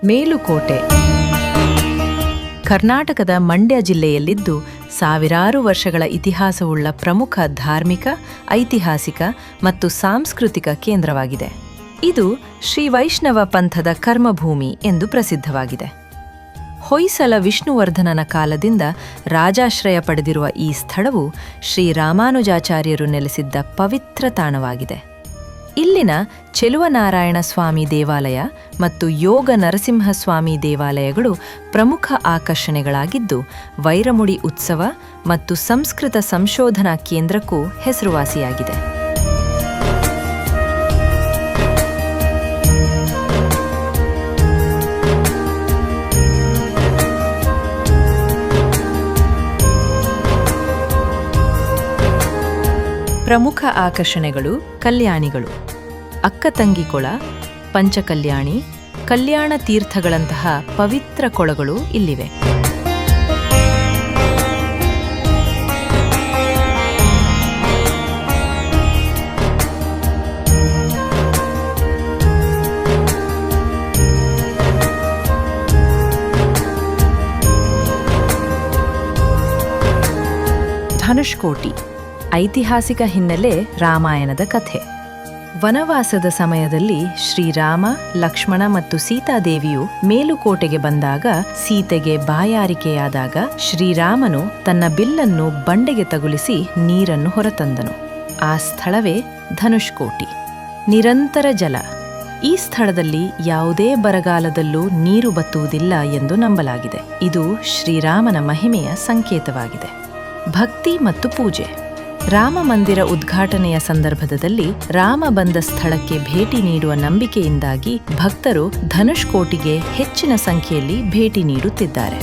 ಮೇಲುಕೋಟೆ ಕರ್ನಾಟಕದ ಮಂಡ್ಯ ಜಿಲ್ಲೆಯಲ್ಲಿದ್ದು ಸಾವಿರಾರು ವರ್ಷಗಳ ಇತಿಹಾಸವುಳ್ಳ ಪ್ರಮುಖ ಧಾರ್ಮಿಕ, ಐತಿಹಾಸಿಕ ಮತ್ತು ಸಾಂಸ್ಕೃತಿಕ ಕೇಂದ್ರವಾಗಿದೆ. ಇದು ಶ್ರೀ ವೈಷ್ಣವ ಪಂಥದ ಕರ್ಮಭೂಮಿ ಎಂದು ಪ್ರಸಿದ್ಧವಾಗಿದೆ. ಹೊಯ್ಸಳ ವಿಷ್ಣುವರ್ಧನನ ಕಾಲದಿಂದ ರಾಜಾಶ್ರಯ ಪಡೆದಿರುವ ಈ ಸ್ಥಳವು ಶ್ರೀರಾಮಾನುಜಾಚಾರ್ಯರು ನೆಲೆಸಿದ್ದ ಪವಿತ್ರ ತಾಣವಾಗಿದೆ. ಇಲ್ಲಿನ ಚೆಲುವನಾರಾಯಣ ಸ್ವಾಮಿ ದೇವಾಲಯ ಮತ್ತು ಯೋಗ ನರಸಿಂಹಸ್ವಾಮಿ ದೇವಾಲಯಗಳು ಪ್ರಮುಖ ಆಕರ್ಷಣೆಗಳಾಗಿದ್ದು, ವೈರಮುಡಿ ಉತ್ಸವ ಮತ್ತು ಸಂಸ್ಕೃತ ಸಂಶೋಧನಾ ಕೇಂದ್ರಕ್ಕೂ ಹೆಸರುವಾಸಿಯಾಗಿದೆ. ಪ್ರಮುಖ ಆಕರ್ಷಣೆಗಳು ಕಲ್ಯಾಣಿಗಳು, ಅಕ್ಕತಂಗಿ ಕೊಳ, ಪಂಚಕಲ್ಯಾಣಿ, ಕಲ್ಯಾಣ ತೀರ್ಥಗಳಂತಹ ಪವಿತ್ರ ಕೊಳಗಳು ಇಲ್ಲಿವೆ. ಧನುಷ್ಕೋಟಿ ಐತಿಹಾಸಿಕ ಹಿನ್ನೆಲೆ ರಾಮಾಯಣದ ಕಥೆ. ವನವಾಸದ ಸಮಯದಲ್ಲಿ ಶ್ರೀರಾಮ, ಲಕ್ಷ್ಮಣ ಮತ್ತು ಸೀತಾದೇವಿಯು ಮೇಲುಕೋಟೆಗೆ ಬಂದಾಗ ಸೀತೆಗೆ ಬಾಯಾರಿಕೆಯಾದಾಗ ಶ್ರೀರಾಮನು ತನ್ನ ಬಿಲ್ಲನ್ನು ಬಂಡೆಗೆ ತಗುಲಿಸಿ ನೀರನ್ನು ಹೊರತಂದನು. ಆ ಸ್ಥಳವೇ ಧನುಷ್ಕೋಟಿ. ನಿರಂತರ ಜಲ. ಈ ಸ್ಥಳದಲ್ಲಿ ಯಾವುದೇ ಬರಗಾಲದಲ್ಲೂ ನೀರು ಬತ್ತುವುದಿಲ್ಲ ಎಂದು ನಂಬಲಾಗಿದೆ. ಇದು ಶ್ರೀರಾಮನ ಮಹಿಮೆಯ ಸಂಕೇತವಾಗಿದೆ. ಭಕ್ತಿ ಮತ್ತು ಪೂಜೆ. ರಾಮ ಮಂದಿರ ಉದ್ಘಾಟನೆಯ ಸಂದರ್ಭದಲ್ಲಿ ರಾಮ ಬಂದ ಸ್ಥಳಕ್ಕೆ ಭೇಟಿ ನೀಡುವ ನಂಬಿಕೆಯಿಂದಾಗಿ ಭಕ್ತರು ಧನುಷ್ಕೋಟಿಗೆ ಹೆಚ್ಚಿನ ಸಂಖ್ಯೆಯಲ್ಲಿ ಭೇಟಿ ನೀಡುತ್ತಿದ್ದಾರೆ.